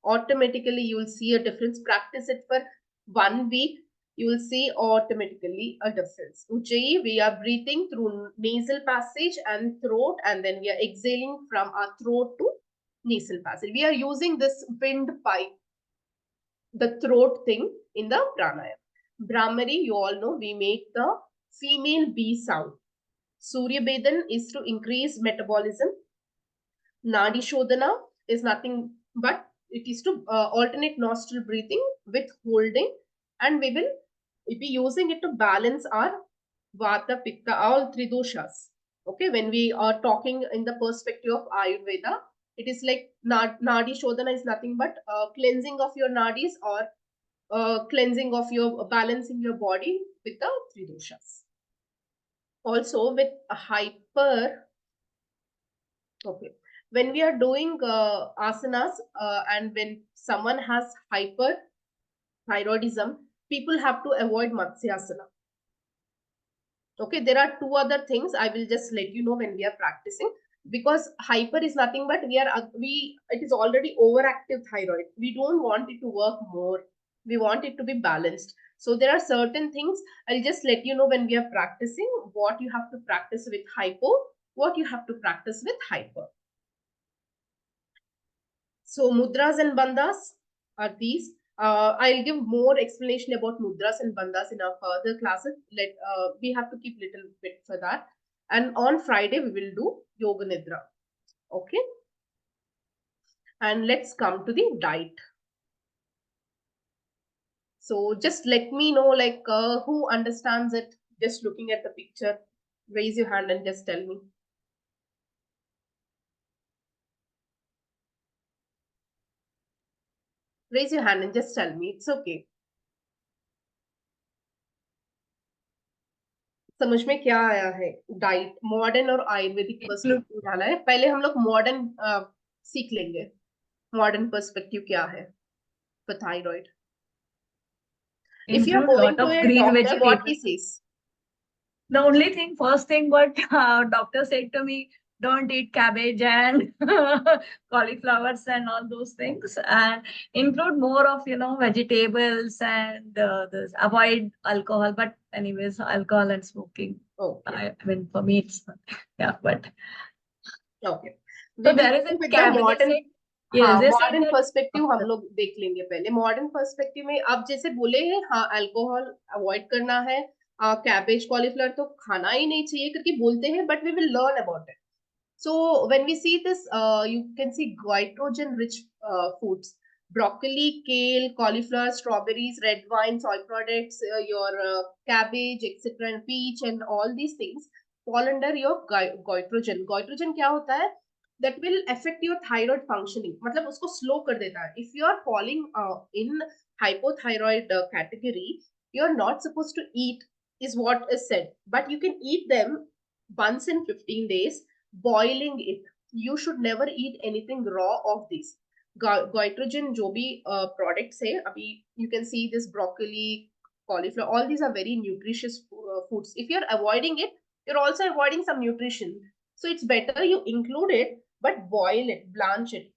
Automatically you will see a difference. Practice it for 1 week. You will see automatically a difference. Ujjayi, we are breathing through nasal passage and throat, and then we are exhaling from our throat to nasal passage. We are using this wind pipe, the throat thing in the pranayama. Brahmari, you all know, we make the female B sound. Surya Bedan is to increase metabolism. Nadi Shodhana is nothing but it is to alternate nostril breathing with holding, and we will be using it to balance our Vata, Pitta, all three doshas. Okay, when we are talking in the perspective of Ayurveda, it is like Nadi Shodhana is nothing but cleansing of your nadis, or cleansing of your, balancing your body with the three doshas. Also with a okay, when we are doing asanas and when someone has hyperthyroidism, people have to avoid Matsyasana. Okay, there are two other things I will just let you know when we are practicing, because hyper is nothing but it is already overactive thyroid. We don't want it to work more. We want it to be balanced. So there are certain things I'll just let you know when we are practicing, what you have to practice with hypo, what you have to practice with hyper. So mudras and bandhas are these. I'll give more explanation about mudras and bandhas in our further classes. We have to keep little bit for that. And on Friday we will do yoga nidra. Okay. And let's come to the diet. So just let me know, like who understands it. Just looking at the picture, raise your hand and just tell me. Raise your hand and just tell me. It's okay. समझ में क्या आया है? Diet modern और Ayurvedic perspective डाला है. पहले हम लोग मॉडर्न सीख लेंगे. मॉडर्न पर्सपेक्टिव क्या है for thyroid? If you are going to a doctor, what he says? The only thing, first thing, what doctor said to me, don't eat cabbage and cauliflowers and all those things, and include more of vegetables and this avoid alcohol. But anyways, alcohol and smoking. Okay. I mean, for me, it's yeah. But Okay. so We will there is go a with the cabbage. modern Yes, they said modern that. Perspective हम लोग देख लेंगे पहले. Modern perspective में आप जैसे बोले हैं, हाँ अल्कोहल अवॉइड करना है, कैबेज कॉलीफ्लावर तो खाना ही नहीं चाहिए करके बोलते हैं, but we will learn about it. So when we see this, you can see goitrogen-rich foods: broccoli, kale, cauliflower, strawberries, red wine, soy products, your cabbage, etc., and peach, and all these things fall under your goitrogen. Goitrogen क्या होता है? That will affect your thyroid functioning. मतलब उसको slow कर देता है. If you are falling in hypothyroid category, you are not supposed to eat, is what is said. But you can eat them once in 15 days. Boiling it, you should never eat anything raw of this. Goitrogen जो भी products है, अभी you can see this broccoli, cauliflower, all these are very nutritious foods. If you're avoiding it, you're also avoiding some nutrition. So it's better you include it, but boil it, blanch it.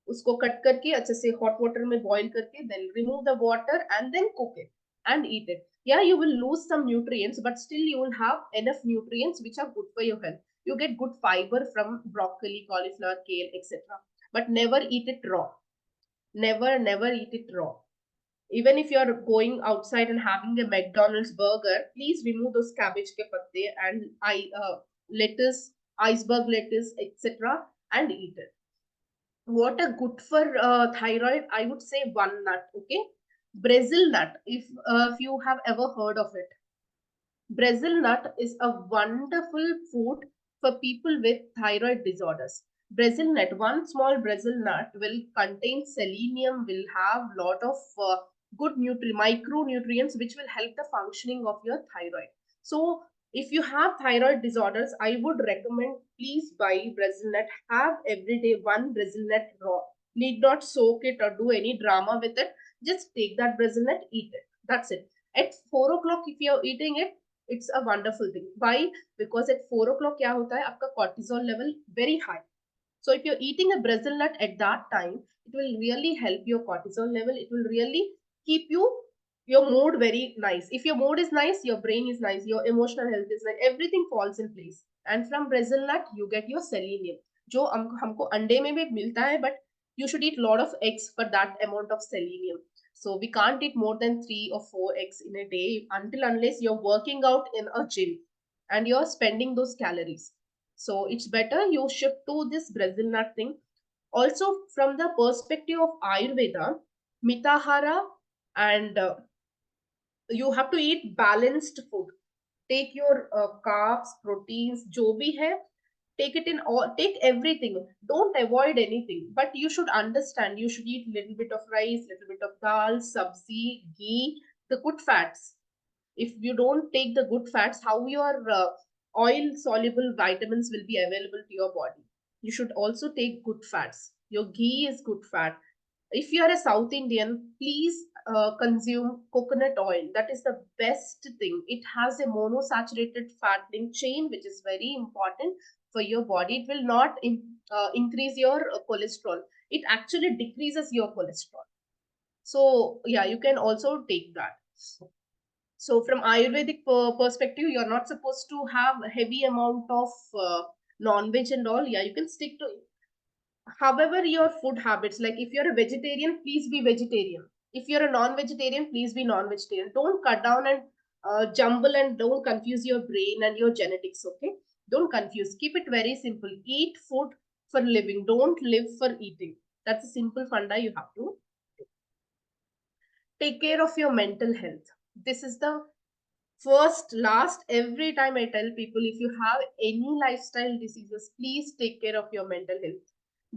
उसको cut करके अच्छे से hot water में boil करके, then remove the water and then cook it and eat it. Yeah, you will lose some nutrients, but still you will have enough nutrients which are good for your health. You get good fiber from broccoli, cauliflower, kale, etc. But never eat it raw. Never eat it raw. Even if you're going outside and having a McDonald's burger, please remove those cabbage ke patte and lettuce, iceberg lettuce, etc. and eat it. What are good for thyroid? I would say walnut. Okay, Brazil nut. If you have ever heard of it, Brazil nut is a wonderful food for people with thyroid disorders. Brazil nut, one small Brazil nut will contain selenium, will have lot of good micronutrients which will help the functioning of your thyroid. So if you have thyroid disorders, I would recommend please buy Brazil nut. Have every day one Brazil nut raw. Need not soak it or do any drama with it. Just take that Brazil nut, eat it. That's it. At 4 o'clock, if you're eating it, it's a wonderful thing. Why? Because at 4 o'clock क्या होता है, आपका cortisol level very high. So if you're eating a Brazil nut at that time, it will really help your cortisol level. It will really keep your mood very nice. If your mood is nice, your brain is nice, your emotional health is nice, everything falls in place. And from Brazil nut, you get your selenium. जो हमको अंडे में भी मिलता है, but you should eat lot of eggs for that amount of selenium. So we can't eat more than 3 or 4 eggs in a day unless you're working out in a gym and you're spending those calories. So it's better you shift to this Brazil nut thing. Also, from the perspective of Ayurveda, mitahara, and you have to eat balanced food. Take your carbs, proteins, jo bhi hai, take it in all, take everything. Don't avoid anything, but you should understand. You should eat little bit of rice, little bit of dal, sabzi, ghee, the good fats. If you don't take the good fats, how your oil soluble vitamins will be available to your body? You should also take good fats. Your ghee is good fat. If you are a South Indian, please consume coconut oil. That is the best thing. It has a monosaturated fattening chain, which is very important for your body. It will not increase your cholesterol. It actually decreases your cholesterol. So yeah, you can also take that. So from Ayurvedic perspective, you're not supposed to have a heavy amount of non-veg and all. Yeah, you can stick to it. However, your food habits, like if you're a vegetarian, please be vegetarian. If you're a non-vegetarian, please be non-vegetarian. Don't cut down and jumble and don't confuse your brain and your genetics, okay? Don't confuse. Keep it very simple. Eat food for living. Don't live for eating. That's a simple funda you have to do. Take care of your mental health. This is the last, every time I tell people, if you have any lifestyle diseases, please take care of your mental health.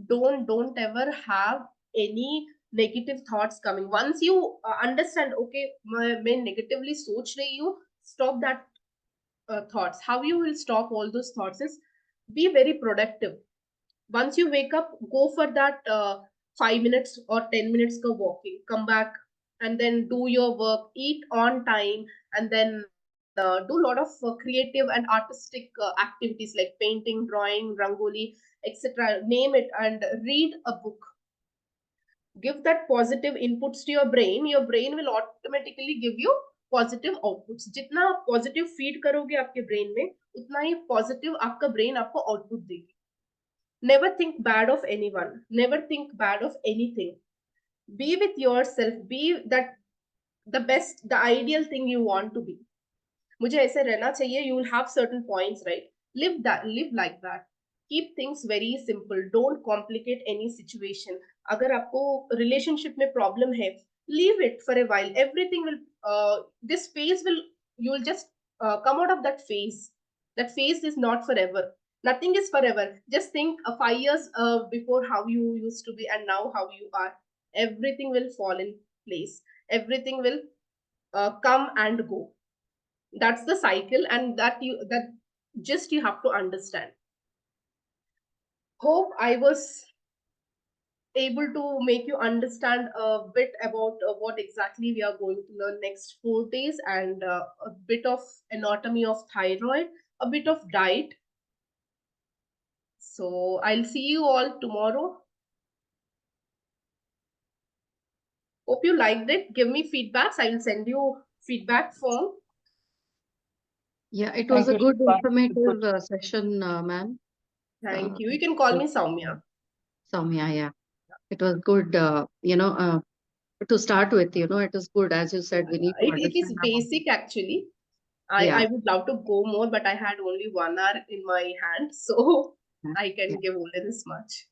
Don't ever have any negative thoughts coming. Once you understand, okay, मैं negatively सोच रही हूँ, stop that thoughts. How you will stop all those thoughts is be very productive. Once you wake up, go for that 5 minutes or 10 minutes go walking, come back and then do your work, eat on time, and then do a lot of creative and artistic activities like painting, drawing, rangoli, etc. Name it, and read a book. Give that positive inputs to your brain will automatically give you positive outputs. जितना आप positive feed करोगे आपके brain में, उतना ही positive आपका brain आपको output देगी. Never think bad of anyone. Never think bad of anything. Be with yourself. Be that the best, the ideal thing you want to be. मुझे ऐसे रहना चाहिए. You will have certain points, right? Live like that. Keep things very simple. Don't complicate any situation. अगर आपको relationship में problem है, leave it for a while. Everything will, this phase will, you will just come out of that phase. That phase is not forever. Nothing is forever. Just think 5 years before how you used to be and now how you are. Everything will fall in place. Everything will come and go. That's the cycle, and that just you have to understand. Hope I was able to make you understand a bit about what exactly we are going to learn next 4 days, and a bit of anatomy of thyroid, a bit of diet. So I'll see you all tomorrow. Hope you liked it. Give me feedbacks. I will send you feedback form. Yeah, it was a Thank you, good Shilpa. informative session, ma'am. Thank you. You can call me Soumya. Soumya, yeah. It was good, to start with, it is good. As you said, we need to It is understand our body. basic actually. Yeah. I would love to go more, but I had only 1 hour in my hand, so Yeah. I can Yeah. give only this much.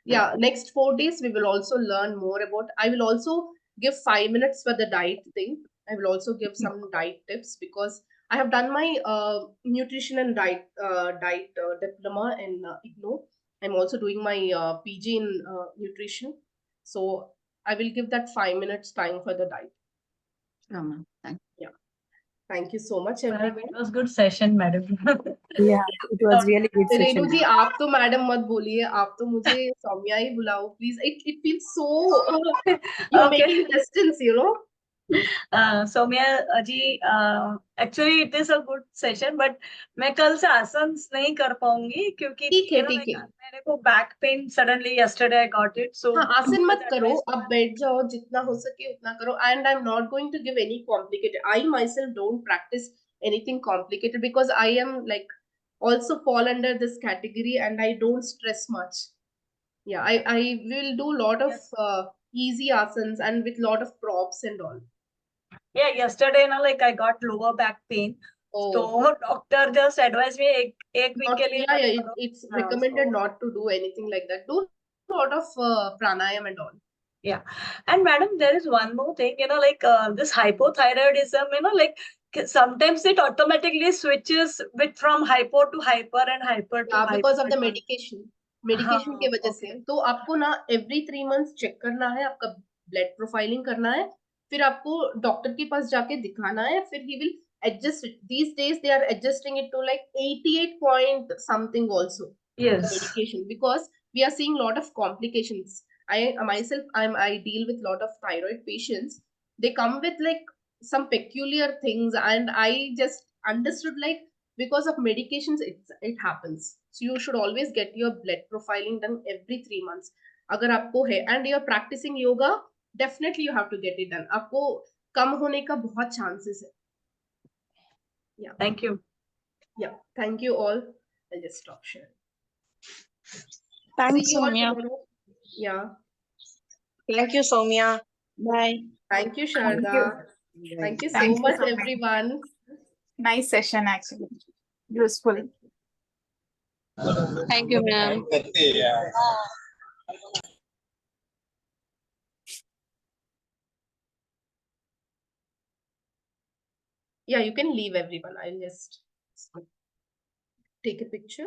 Yeah, next 4 days we will also learn more about. I will also give 5 minutes for the diet thing. I will also give some diet tips because I have done my nutrition and diet diploma in IGNO. I'm also doing my PG in nutrition, so I will give that 5 minutes time for the diet. Sure, ma'am. Thank Yeah, thank you so much, Madam, everyone. it was good session, madam. Yeah, it was really good Renu session. जी आप तो madam मत बोलिए, आप तो मुझे सौम्या ही बुलाओ please. It feels so you're Okay. making distance, you know. Soumya ji, actually it is a good session, but मैं कल से आसन नहीं कर पाऊंगी क्योंकि ठीक है, you know, ठीक है. मेरे को back pain suddenly yesterday I got it, so हाँ, आसन मत करो, आप बैठ जाओ, जितना हो सके उतना करो. And I'm not going to give any complicated. I myself don't practice anything complicated because I am like also fall under this category and I don't stress much. Yeah, I will do lot of easy asans and with lot of props and all. Yeah, yesterday ना like I got lower back pain. Oh. So doctor just advised me एक week Not, के लिए yeah, मत yeah, करो. it's recommended so- not to do anything like that. Do a lot of pranayam and all. Yeah, and madam, there is one more thing, like this hypothyroidism, like sometimes it automatically switches from hypo to hyper and hyper to Yeah, because of the hyper. medication. Medication हाँ, के वजह okay. से तो आपको ना every 3 months check करना है, आपका ब्लड प्रोफाइलिंग करना है, फिर आपको डॉक्टर के पास जाके दिखाना है, फिर he will adjust it. These days they are adjusting it to like 88 point something also. Yes. Medication, because we are seeing lot of complications. I deal with lot of thyroid patients. They come with like some peculiar things, and I just understood like because of medications it happens. So you should always get your blood profiling done every 3 months. अगर आपको है and you're practicing yoga, definitely you have to get it done. आपको कम होने का बहुत chances है. Yeah. Thank you. Yeah. Thank you all. I'll just stop sharing. Thanks, See you all Soumya. tomorrow. Yeah. Thank you, Soumya. Bye. Thank you, Sharda. Thank you so Thank you much, so much. everyone. Nice session, actually. Useful. Thank you, ma'am. Yeah, you can leave everyone. I'll just take a picture.